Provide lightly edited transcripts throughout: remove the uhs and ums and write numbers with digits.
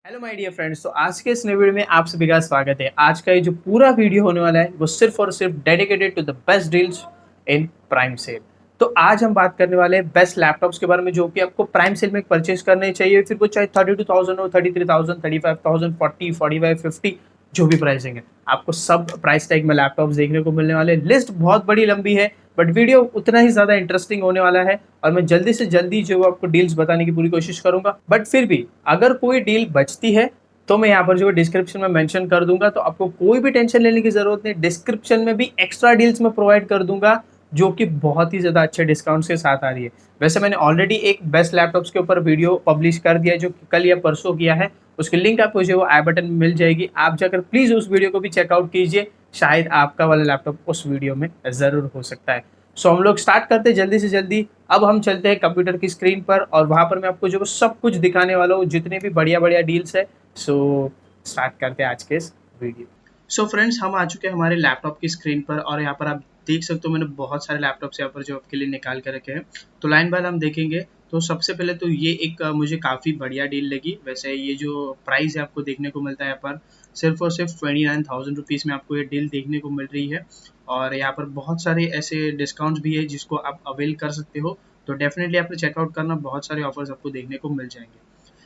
Hello my dear friends. तो आज के इस नए वीडियो में आप सभी का स्वागत है। आज का ये जो पूरा वीडियो होने वाला है वो सिर्फ और सिर्फ dedicated to the best deals in prime sale. तो आज हम बात करने वाले हैं बेस्ट लैपटॉप्स के बारे में जो कि आपको प्राइम सेल में परचेज करने चाहिए, फिर वो चाहे 32,000 हो, 33,000, 35,000, 40, 45, 50, जो भी प्राइसिंग है आपको सब प्राइस टैग में लैपटॉप्स देखने को मिलने वाले। लिस्ट बहुत बड़ी लंबी है बट वीडियो उतना ही ज्यादा इंटरेस्टिंग होने वाला है और मैं जल्दी से जल्दी जो आपको डील्स बताने की पूरी कोशिश करूंगा। बट फिर भी अगर कोई डील बचती है तो मैं यहाँ पर जो डिस्क्रिप्शन में मेंशन कर दूंगा, तो आपको कोई भी टेंशन लेने की जरूरत नहीं। डिस्क्रिप्शन में भी एक्स्ट्रा डील्स में प्रोवाइड कर दूंगा जो कि बहुत ही ज्यादा अच्छे डिस्काउंट्स के साथ आ रही है। वैसे मैंने ऑलरेडी एक बेस्ट लैपटॉप्स के ऊपर वीडियो पब्लिश कर दिया है जो कल या परसों किया है, उसकी लिंक आपको जो आई बटन में मिल जाएगी। आप जाकर प्लीज उस वीडियो को भी चेकआउट कीजिए, शायद आपका वाला लैपटॉप उस वीडियो में जरूर हो सकता है। सो हम लोग स्टार्ट करते हैं जल्दी से जल्दी। अब हम चलते हैं कंप्यूटर की स्क्रीन पर और वहां पर मैं आपको जो सब कुछ दिखाने वाला हूँ, जितने भी बढ़िया बढ़िया डील्स है। सो स्टार्ट करते हैं आज के इस वीडियो। सो फ्रेंड्स, हम आ चुके हैं हमारे लैपटॉप की स्क्रीन पर और यहाँ पर आप देख सकते हो मैंने बहुत सारे लैपटॉप्स यहाँ पर जो आपके लिए निकाल के रखे हैं। तो लाइन बाय हम देखेंगे। तो सबसे पहले तो ये एक मुझे काफ़ी बढ़िया डील लगी। वैसे ये जो प्राइस है आपको देखने को मिलता है यहाँ पर सिर्फ और सिर्फ 29,000 रुपीज़ में आपको ये डील देखने को मिल रही है। और यहाँ पर बहुत सारे ऐसे डिस्काउंट्स भी है जिसको आप अवेल कर सकते हो। तो डेफिनेटली आपने चेकआउट करना, बहुत सारे ऑफर्स आपको देखने को मिल जाएंगे।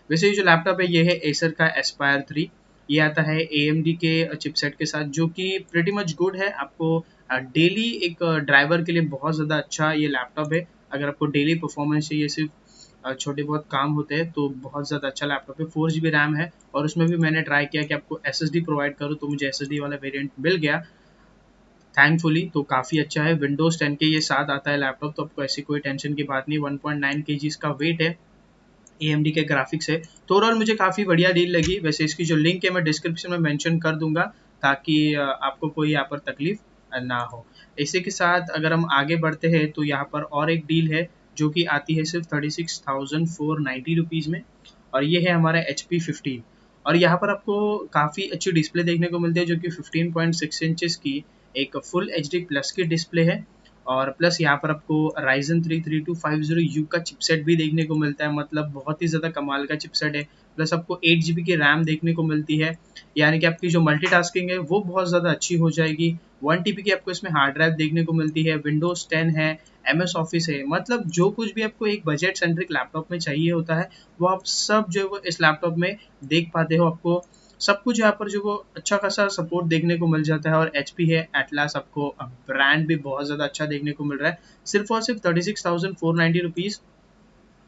वैसे ये जो लैपटॉप है ये है एसर का एस्पायर 3। ये आता है AMD के चिपसेट के साथ जो कि प्रेटी मच गुड है। आपको डेली एक ड्राइवर के लिए बहुत ज़्यादा अच्छा ये लैपटॉप है। अगर आपको डेली परफॉर्मेंस चाहिए, सिर्फ छोटे बहुत काम होते हैं, तो बहुत ज़्यादा अच्छा लैपटॉप है। 4 GB रैम है और उसमें भी मैंने ट्राई किया कि आपको SSD प्रोवाइड करूँ, तो मुझे SSD वाला वेरिएंट मिल गया थैंकफुली। तो काफ़ी अच्छा है। विंडोज़ 10 के ये साथ आता है लैपटॉप, तो आपको ऐसी कोई टेंशन की बात नहीं। 1.9 kg इसका वेट है। AMD के ग्राफिक्स है। तो ओवरऑल मुझे काफ़ी बढ़िया डील लगी। वैसे इसकी जो लिंक है मैं डिस्क्रिप्शन में मेंशन कर दूंगा ताकि आपको कोई यहाँ पर तकलीफ ना हो। इसी के साथ अगर हम आगे बढ़ते हैं तो यहाँ पर और एक डील है जो कि आती है सिर्फ 36,490 रुपीज़ में, और ये है हमारा HP 15। और यहाँ पर आपको काफ़ी अच्छी डिस्प्ले देखने को मिलती है जो कि 15.6 इंचेस की एक फुल HD प्लस की डिस्प्ले है। और प्लस यहाँ पर आपको Ryzen 3 3250U का चिपसेट भी देखने को मिलता है, मतलब बहुत ही ज़्यादा कमाल का चिपसेट है। प्लस आपको 8 GB की रैम देखने को मिलती है, यानी कि आपकी जो मल्टीटास्किंग है वो बहुत ज़्यादा अच्छी हो जाएगी। 1 TB की आपको इसमें हार्ड ड्राइव देखने को मिलती है। विंडोज़ 10 है, MS ऑफिस है, मतलब जो कुछ भी आपको एक बजट सेंट्रिक लैपटॉप में चाहिए होता है वो आप सब जो है वो इस लैपटॉप में देख पाते हो। आपको सब कुछ यहाँ पर जो वो अच्छा खासा सपोर्ट देखने को मिल जाता है। और HP है एटलास, आपको ब्रांड भी बहुत ज़्यादा अच्छा देखने को मिल रहा है सिर्फ और सिर्फ 36,490 रुपीज़।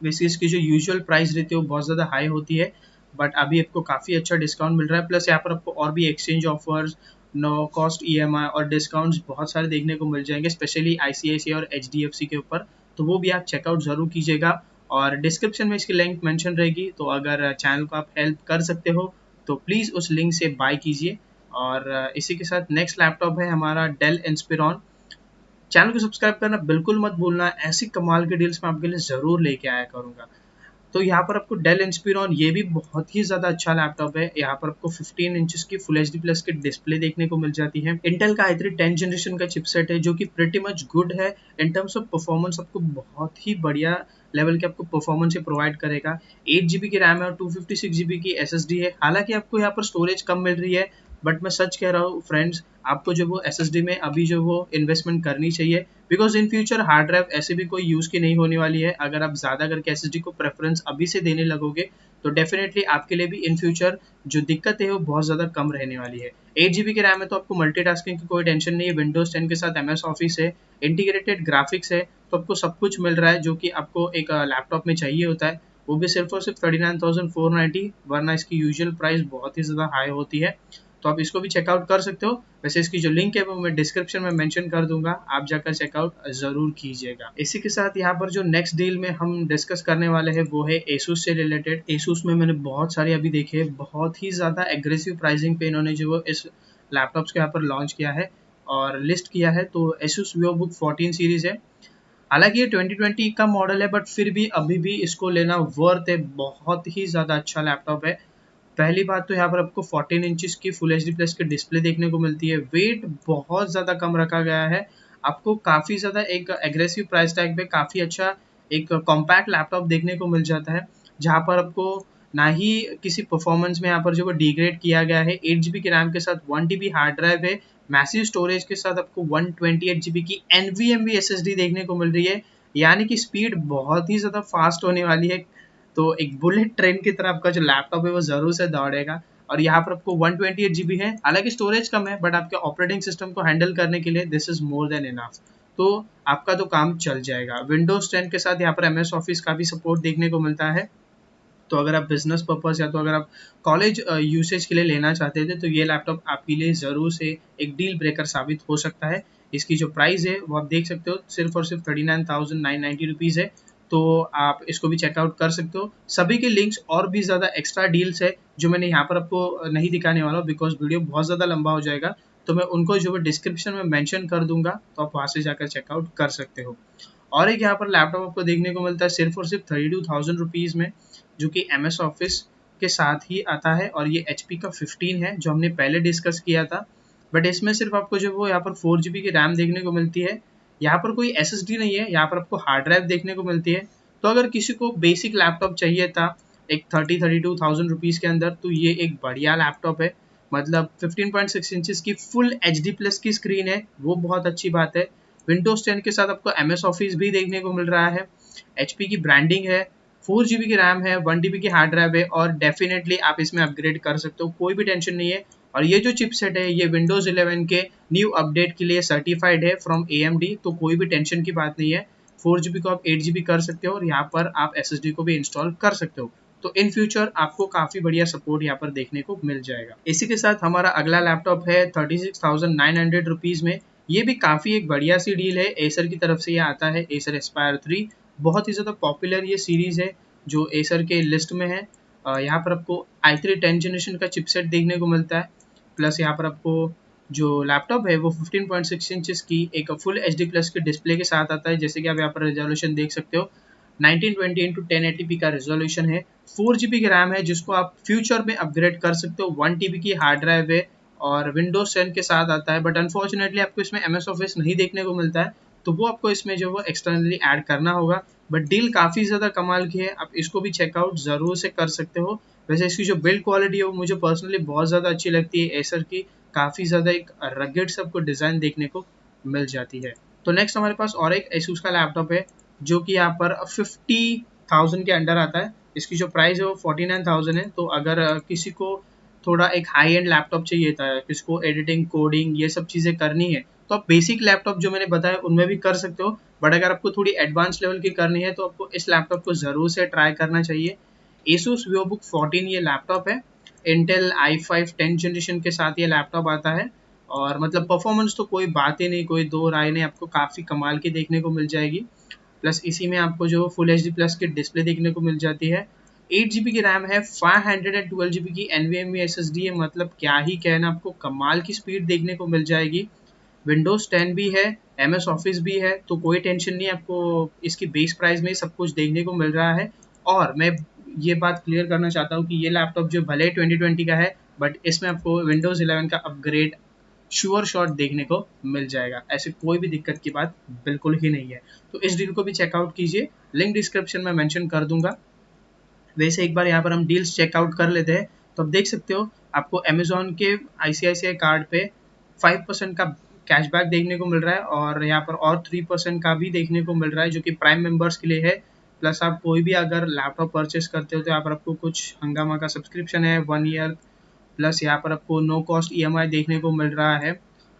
वैसे इसकी जो यूजुअल प्राइस रहती है वो बहुत ज़्यादा हाई होती है, बट अभी आपको काफ़ी अच्छा डिस्काउंट मिल रहा है। प्लस यहाँ पर आपको और भी exchange offers, no cost EMI और डिस्काउंट्स बहुत सारे देखने को मिल जाएंगे, स्पेशली ICICI और HDFC के ऊपर। तो वो भी आप चेकआउट ज़रूर कीजिएगा और डिस्क्रिप्शन में इसकी लिंक मेंशन रहेगी। तो अगर चैनल को आप हेल्प कर सकते हो तो प्लीज़ उस लिंक से बाय कीजिए। और इसी के साथ नेक्स्ट लैपटॉप है हमारा डेल इंस्पिरॉन। चैनल को सब्सक्राइब करना बिल्कुल मत भूलना, ऐसी कमाल के डील्स मैं आपके लिए ज़रूर लेके आया करूँगा। तो यहाँ पर आपको डेल इंस्पिरॉन ये भी बहुत ही ज़्यादा अच्छा लैपटॉप है। यहाँ पर आपको 15 इंचेस की फुल HD प्लस की डिस्प्ले देखने को मिल जाती है। इंटेल का i3 10th जनरेशन का चिपसेट है जो कि प्रिटी मच गुड है इन टर्म्स ऑफ परफॉर्मेंस। आपको बहुत ही बढ़िया लेवल के आपको परफॉर्मेंस प्रोवाइड करेगा। 8 GB की रैम है और 256 GB की SSD है। हालांकि आपको यहाँ पर स्टोरेज कम मिल रही है, बट मैं सच कह रहा हूँ फ्रेंड्स, आपको जो वो SSD में अभी जो वो इन्वेस्टमेंट करनी चाहिए, because in future hard drive ऐसे भी कोई यूज़ की नहीं होने वाली है। अगर आप ज़्यादा करके SSD को प्रेफरेंस अभी से देने लगोगे तो डेफिनेटली आपके लिए भी इन फ्यूचर जो दिक्कत है वो बहुत ज़्यादा कम रहने वाली है। 8 GB की रैम है तो आपको मल्टीटास्किंग की कोई टेंशन नहीं है। विंडोज़ 10 के साथ MS ऑफिस है, इंटीग्रेटेड ग्राफिक्स है, तो आपको सब कुछ मिल रहा है जो कि आपको एक लैपटॉप में चाहिए होता है। वो भी सिर्फ और सिर्फ 39,490, वरना इसकी यूजुअल प्राइस बहुत ही ज़्यादा हाई होती है। तो आप इसको भी चेकआउट कर सकते हो। वैसे इसकी जो लिंक है वो मैं डिस्क्रिप्शन में मेंशन कर दूंगा, आप जाकर चेकआउट जरूर कीजिएगा। इसी के साथ यहाँ पर जो नेक्स्ट डील में हम डिस्कस करने वाले हैं वो है Asus से रिलेटेड। Asus में मैंने बहुत सारे अभी देखे, बहुत ही ज़्यादा एग्रेसिव प्राइसिंग पे इन्होंने जो इस लैपटॉप्स के यहाँ पर लॉन्च किया है और लिस्ट किया है। तो Asus VivoBook 14 सीरीज़ है। हालांकि ये 2020 का मॉडल है, बट फिर भी अभी भी इसको लेना वर्थ है। बहुत ही ज़्यादा अच्छा लैपटॉप है। पहली बात तो यहाँ पर आपको 14 इंचेस की फुल HD प्लस की डिस्प्ले देखने को मिलती है। वेट बहुत ज़्यादा कम रखा गया है। आपको काफ़ी ज़्यादा एक एग्रेसिव प्राइस टैग पे काफ़ी अच्छा एक कॉम्पैक्ट लैपटॉप देखने को मिल जाता है, जहाँ पर आपको ना ही किसी परफॉर्मेंस में यहाँ पर जो डिग्रेड किया गया है। 8 GB की रैम के साथ 1 TB हार्ड ड्राइव है, मैसिव स्टोरेज के साथ आपको 128 GB की NVMe SSD देखने को मिल रही है, यानी कि स्पीड बहुत ही ज़्यादा फास्ट होने वाली है। तो एक बुलेट ट्रेन की तरह आपका जो लैपटॉप है वो ज़रूर से दौड़ेगा। और यहाँ पर आपको 128 GB है, हालांकि स्टोरेज कम है, बट आपके ऑपरेटिंग सिस्टम को हैंडल करने के लिए this is more than enough. तो आपका तो काम चल जाएगा। विंडोज 10 के साथ यहाँ पर MS ऑफिस का भी सपोर्ट देखने को मिलता है। तो अगर आप बिजनेस पर्पस या तो अगर आप कॉलेज यूसेज के लिए लेना चाहते थे तो ये लैपटॉप आपके लिए ज़रूर से एक डील ब्रेकर साबित हो सकता है। इसकी जो प्राइस है वो आप देख सकते हो, सिर्फ और सिर्फ 39,990 रुपीज़ है। तो आप इसको भी चेकआउट कर सकते हो। सभी के लिंक्स और भी ज़्यादा एक्स्ट्रा डील्स है जो मैंने यहाँ पर आपको नहीं दिखाने वाला हूँ, बिकॉज वीडियो बहुत ज़्यादा लंबा हो जाएगा। तो मैं उनको जो है डिस्क्रिप्शन में मेंशन कर दूंगा, तो आप वहाँ से जाकर चेकआउट कर सकते हो। और एक यहाँ पर लैपटॉप आपको देखने को मिलता है सिर्फ और सिर्फ 32,000 रुपीज़ में, जो कि MS ऑफिस के साथ ही आता है। और ये HP का 15 है जो हमने पहले डिस्कस किया था। बट इसमें सिर्फ आपको जो वो यहाँ पर 4 GB की रैम देखने को मिलती है। यहाँ पर कोई SSD नहीं है, यहाँ पर आपको हार्ड ड्राइव देखने को मिलती है। तो अगर किसी को बेसिक लैपटॉप चाहिए था एक 32,000 रुपीज़ के अंदर, तो ये एक बढ़िया लैपटॉप है। मतलब 15.6 इंचज़ की फुल HD+ की स्क्रीन है, वो बहुत अच्छी बात है। विंडोज 10 के साथ आपको MS ऑफिस भी देखने को मिल रहा है। HP की ब्रांडिंग है, 4 GB की रैम है, 1 TB की हार्ड ड्राइव है, और डेफिनेटली आप इसमें अपग्रेड कर सकते हो, कोई भी टेंशन नहीं है। और ये जो चिपसेट है ये विंडोज 11 के न्यू अपडेट के लिए सर्टिफाइड है फ्रॉम AMD, तो कोई भी टेंशन की बात नहीं है। 4 GB को आप 8 GB कर सकते हो और यहाँ पर आप SSD को भी इंस्टॉल कर सकते हो। तो इन फ्यूचर आपको काफ़ी बढ़िया सपोर्ट यहाँ पर देखने को मिल जाएगा। इसी के साथ हमारा अगला लैपटॉप है 36,900 रुपीज़ में। ये भी काफ़ी एक बढ़िया सी डील है, एसर की तरफ से ये आता है, Acer Aspire 3। बहुत ही ज़्यादा पॉपुलर ये सीरीज़ है जो एसर के लिस्ट में है। यहाँ पर आपको i3 10th जनरेशन का चिपसेट देखने को मिलता है। प्लस यहाँ पर आपको जो लैपटॉप है वो 15.6 इंचज़ की एक फुल HD+ के डिस्प्ले के साथ आता है। जैसे कि आप यहाँ पर रेजोल्यूशन देख सकते हो, 1920x1080p का रेजोल्यूशन है। 4 GB की रैम है जिसको आप फ्यूचर में अपग्रेड कर सकते हो। 1 TB की हार्ड ड्राइव है और विंडोज 10 के साथ आता है। बट अनफॉर्चुनेटली आपको इसमें MS ऑफिस नहीं देखने को मिलता है, तो वो आपको इसमें जो वो एक्सटर्नली ऐड करना होगा। बट डील काफ़ी ज़्यादा कमाल की है, आप इसको भी चेकआउट ज़रूर से कर सकते हो। वैसे इसकी जो बिल्ड क्वालिटी है वो मुझे पर्सनली बहुत ज़्यादा अच्छी लगती है। एसर की काफ़ी ज़्यादा एक रगेड सबको डिज़ाइन देखने को मिल जाती है। तो नेक्स्ट हमारे पास और एक Asus का लैपटॉप है जो कि यहाँ पर 50,000 के अंडर आता है। इसकी जो प्राइस है वो 49,000 है। तो अगर किसी को थोड़ा एक हाई एंड लैपटॉप चाहिए था, किसी को एडिटिंग कोडिंग ये सब चीज़ें करनी है, तो आप बेसिक लैपटॉप जो मैंने बताया उनमें भी कर सकते हो। बट अगर आपको थोड़ी एडवांस लेवल की करनी है तो आपको इस लैपटॉप को ज़रूर से ट्राई करना चाहिए। Asus VivoBook 14 ये लैपटॉप है। इंटेल i5 10th जनरेशन के साथ ये लैपटॉप आता है। और मतलब परफॉर्मेंस तो कोई बात ही नहीं, कोई दो राय नहीं, आपको काफ़ी कमाल की देखने को मिल जाएगी। प्लस इसी में आपको जो फुल HD+ की डिस्प्ले देखने को मिल जाती है। 8 GB की रैम है, 512 GB की NVMe SSD है। मतलब क्या ही कहना, आपको कमाल की स्पीड देखने को मिल जाएगी। विंडोज 10 भी है, MS ऑफिस भी है, तो कोई टेंशन नहीं, आपको इसकी बेस प्राइस में सब कुछ देखने को मिल रहा है। और मैं ये बात क्लियर करना चाहता हूँ कि ये लैपटॉप जो भले 2020 का है, बट इसमें आपको विंडोज 11 का अपग्रेड श्योर शॉट देखने को मिल जाएगा। ऐसे कोई भी दिक्कत की बात बिल्कुल ही नहीं है। तो इस डील को भी चेकआउट कीजिए, लिंक डिस्क्रिप्शन में मेंशन कर दूंगा। वैसे एक बार यहाँ पर हम डील्स चेकआउट कर लेते हैं, तो आप देख सकते हो आपको अमेजोन के ICICI कार्ड पे 5% का कैशबैक देखने को मिल रहा है, और यहाँ पर और 3% का भी देखने को मिल रहा है जो कि प्राइम मेंबर्स के लिए है। प्लस आप कोई भी अगर लैपटॉप परचेस करते हो तो यहाँ पर आपको कुछ हंगामा का सब्सक्रिप्शन है 1 ईयर। प्लस यहाँ पर आपको नो कॉस्ट EMI देखने को मिल रहा है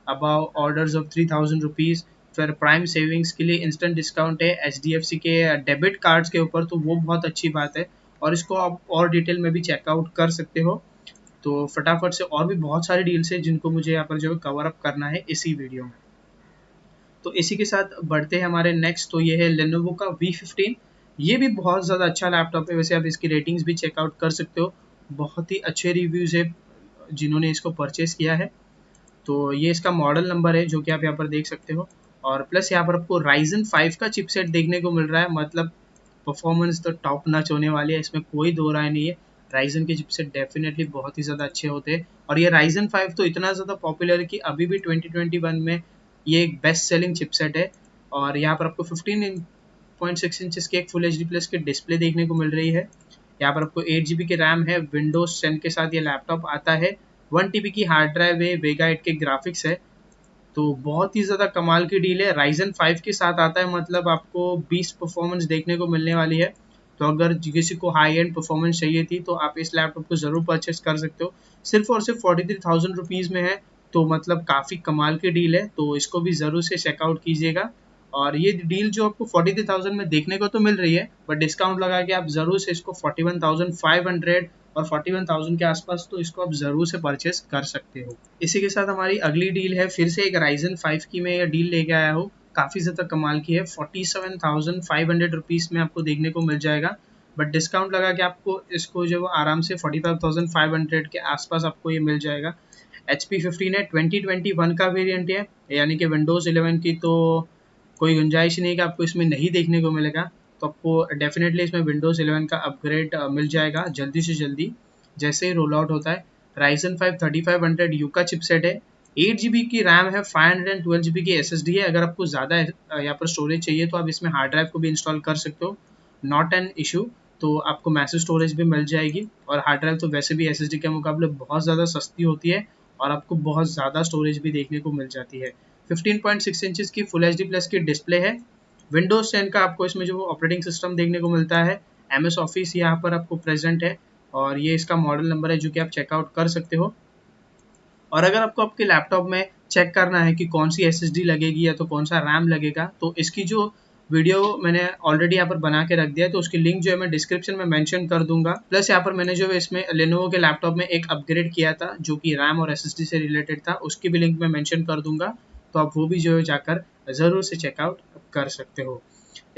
अबाउ ऑर्डर्स ऑफ 3,000 रुपीज़। फिर प्राइम सेविंग्स के लिए इंस्टेंट डिस्काउंट है HDFC के डेबिट कार्ड्स के ऊपर, तो वो बहुत अच्छी बात है। और इसको आप और डिटेल में भी चेकआउट कर सकते हो। तो फटाफट से और भी बहुत सारी डील्स है जिनको मुझे यहाँ पर जो है कवर अप करना है इसी वीडियो में। तो इसी के साथ बढ़ते हैं हमारे नेक्स्ट, तो ये है Lenovo का V15। ये भी बहुत ज़्यादा अच्छा लैपटॉप है। वैसे आप इसकी रेटिंग्स भी चेकआउट कर सकते हो, बहुत ही अच्छे रिव्यूज़ है जिन्होंने इसको परचेस किया है। तो ये इसका मॉडल नंबर है जो कि आप यहाँ पर देख सकते हो। और प्लस यहाँ पर आपको Ryzen 5 का चिपसेट देखने को मिल रहा है। मतलब परफॉर्मेंस तो टॉप नच होने वाली है, इसमें कोई दो राय नहीं है। Ryzen के चिपसेट डेफिनेटली बहुत ही ज़्यादा अच्छे होते हैं। और ये Ryzen 5 तो इतना ज़्यादा पॉपुलर है कि अभी भी 2021 में ये एक बेस्ट सेलिंग चिपसेट है। और यहाँ पर आपको 15.6 इंचज़ की एक फुल HD+ की डिस्प्ले देखने को मिल रही है। यहाँ पर आपको 8 GB की रैम है, विंडोज 10 के साथ ये लैपटॉप आता है, 1 TB की हार्ड ड्राइव है, वेगा 8 के ग्राफिक्स है। तो बहुत ही ज़्यादा कमाल की डील है। Ryzen 5 के साथ आता है, मतलब आपको 20 परफॉर्मेंस देखने को मिलने वाली है। तो अगर किसी को हाई एंड परफॉर्मेंस चाहिए थी तो आप इस लैपटॉप को ज़रूर परचेस कर सकते हो। सिर्फ और सिर्फ 43,000 रुपीज़ में है, तो मतलब काफ़ी कमाल की डील है, तो इसको भी ज़रूर से चेकआउट कीजिएगा। और ये डील जो आपको 43,000 में देखने को तो मिल रही है, बट डिस्काउंट लगा के आप ज़रूर से इसको 41,500 और 41,000 के आसपास, तो इसको आप ज़रूर से परचेस कर सकते हो। इसी के साथ हमारी अगली डील है, फिर से एक Ryzen 5 की मैं ये डील लेके आया हूँ, काफ़ी ज़्यादा कमाल की है। 47,500 रुपीज़ में आपको देखने को मिल जाएगा, बट डिस्काउंट लगा के आपको इसको जो आराम से 45,500 के आसपास आपको ये मिल जाएगा। HP 15 है, 2021 का वेरिएंट है, यानी कि विंडोज़ 11 की तो कोई गुंजाइश नहीं है कि आपको इसमें नहीं देखने को मिलेगा। तो आपको डेफिनेटली इसमें विंडोज़ 11 का अपग्रेड मिल जाएगा जल्दी से जल्दी, जैसे ही रोल आउट होता है। Ryzen 5 3500U का चिपसेट है, 8 GB की रैम है, 512 GB की SSD है। अगर आपको ज़्यादा यहाँ पर स्टोरेज चाहिए तो आप इसमें हार्ड ड्राइव को भी इंस्टॉल कर सकते हो, नॉट एन इशू। तो आपको मैसेज स्टोरेज भी मिल जाएगी, और हार्ड ड्राइव तो वैसे भी SSD के मुकाबले बहुत ज़्यादा सस्ती होती है, और आपको बहुत ज़्यादा स्टोरेज भी देखने को मिल जाती है। 15.6 इंचज़ की फुल HD प्लस की डिस्प्ले है। विंडोज 10 का आपको इसमें जो ऑपरेटिंग सिस्टम देखने को मिलता है, MS ऑफिस यहाँ पर आपको प्रेजेंट है, और ये इसका मॉडल नंबर है जो कि आप चेकआउट कर सकते हो। और अगर आपको आपके लैपटॉप में चेक करना है कि कौन सी SSD लगेगी या तो कौन सा रैम लगेगा, तो इसकी जो वीडियो मैंने ऑलरेडी यहाँ पर बना के रख दिया है, तो उसकी लिंक जो है मैं डिस्क्रिप्शन में मेंशन कर दूंगा। प्लस यहाँ पर मैंने जो है इसमें Lenovo के लैपटॉप में एक अपग्रेड किया था जो कि रैम और SSD से रिलेटेड था, उसकी भी लिंक मैं मेंशन कर दूंगा, तो आप वो भी जो है जाकर ज़रूर से चेकआउट कर सकते हो।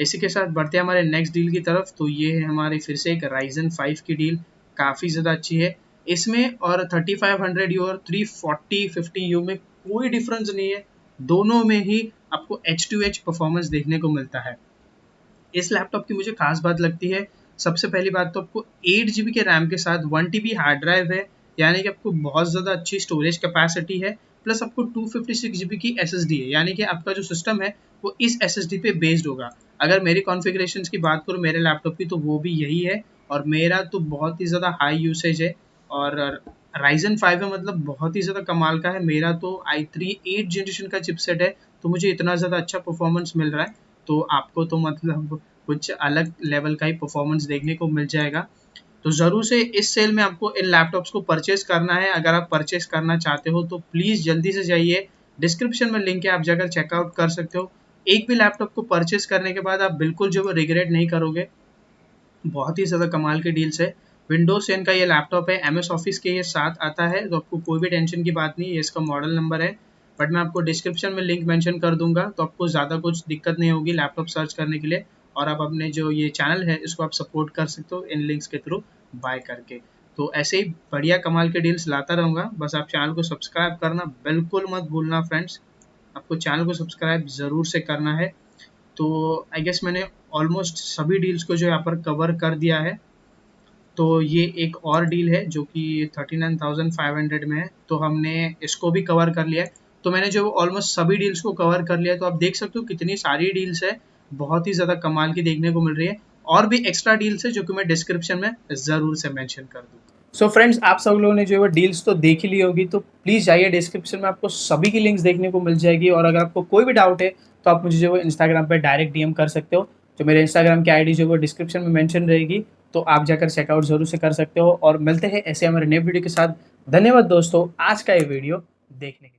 इसी के साथ बढ़ते हैं हमारे नेक्स्ट डील की तरफ। तो ये है हमारी फिर से एक Ryzen 5 की डील, काफ़ी ज़्यादा अच्छी है। इसमें और 3500U और 34050U में कोई डिफरेंस नहीं है, दोनों में ही आपको H2H परफॉर्मेंस देखने को मिलता है। इस लैपटॉप की मुझे खास बात लगती है, सबसे पहली बात तो आपको 8 GB के रैम के साथ 1 TB हार्ड ड्राइव है, यानी कि आपको बहुत ज़्यादा अच्छी स्टोरेज कैपेसिटी है। प्लस आपको 256 GB की SSD है, यानी कि आपका जो सिस्टम है वो इस SSD पे बेस्ड होगा। अगर मेरी कॉन्फ़िगरेशंस की बात करूँ मेरे लैपटॉप की, तो वो भी यही है, और मेरा तो बहुत ही ज़्यादा हाई यूसेज है। और Ryzen 5 है, मतलब बहुत ही ज़्यादा कमाल का है। मेरा तो i3 8 जनरेशन का चिपसेट है, तो मुझे इतना ज़्यादा अच्छा परफॉर्मेंस मिल रहा है, तो आपको तो मतलब कुछ अलग लेवल का ही परफॉर्मेंस देखने को मिल जाएगा। तो ज़रूर से इस सेल में आपको इन लैपटॉप्स को परचेस करना है। अगर आप परचेस करना चाहते हो तो प्लीज़ जल्दी से जाइए, डिस्क्रिप्शन में लिंक है, आप जाकर चेकआउट कर सकते हो। एक भी लैपटॉप को परचेस करने के बाद आप बिल्कुल जो है रिग्रेट नहीं करोगे, बहुत ही ज़्यादा कमाल की डील्स है। विंडोज 10 का ये लैपटॉप है, MS ऑफिस के ये साथ आता है, तो आपको कोई भी टेंशन की बात नहीं है। ये इसका मॉडल नंबर है, बट मैं आपको डिस्क्रिप्शन में लिंक मेंशन कर दूंगा, तो आपको ज़्यादा कुछ दिक्कत नहीं होगी लैपटॉप सर्च करने के लिए, और आप अपने जो ये चैनल है इसको आप सपोर्ट कर सकते हो इन लिंक्स के थ्रू बाय करके। तो ऐसे ही बढ़िया कमाल के डील्स लाता रहूँगा, बस आप चैनल को सब्सक्राइब करना बिल्कुल मत भूलना फ्रेंड्स, आपको चैनल को सब्सक्राइब ज़रूर से करना है। तो आई गेस मैंने ऑलमोस्ट सभी डील्स को जो यहाँ पर कवर कर दिया है। तो ये एक और डील है जो कि 39,500 में है, तो हमने इसको भी कवर कर लिया है। तो मैंने जो ऑलमोस्ट सभी डील्स को कवर कर लिया है, तो आप देख सकते हो कितनी सारी डील्स है, बहुत ही ज़्यादा कमाल की देखने को मिल रही है। और भी एक्स्ट्रा डील्स है जो कि मैं डिस्क्रिप्शन में ज़रूर से मेंशन कर दूँ। सो फ्रेंड्स, आप सब लोगों ने जो है डील्स तो देख ही ली होगी, तो प्लीज़ जाइए, डिस्क्रिप्शन में आपको सभी की लिंक्स देखने को मिल जाएगी। और अगर आपको कोई भी डाउट है तो आप मुझे जो है इंस्टाग्राम पे डायरेक्ट DM कर सकते हो, जो मेरे इंस्टाग्राम की ID जो है डिस्क्रिप्शन में मेंशन रहेगी, तो आप जाकर चेकआउट ज़रूर से कर सकते हो। और मिलते हैं ऐसे हमारे नए वीडियो के साथ। धन्यवाद दोस्तों, आज का ये वीडियो देखने के लिए।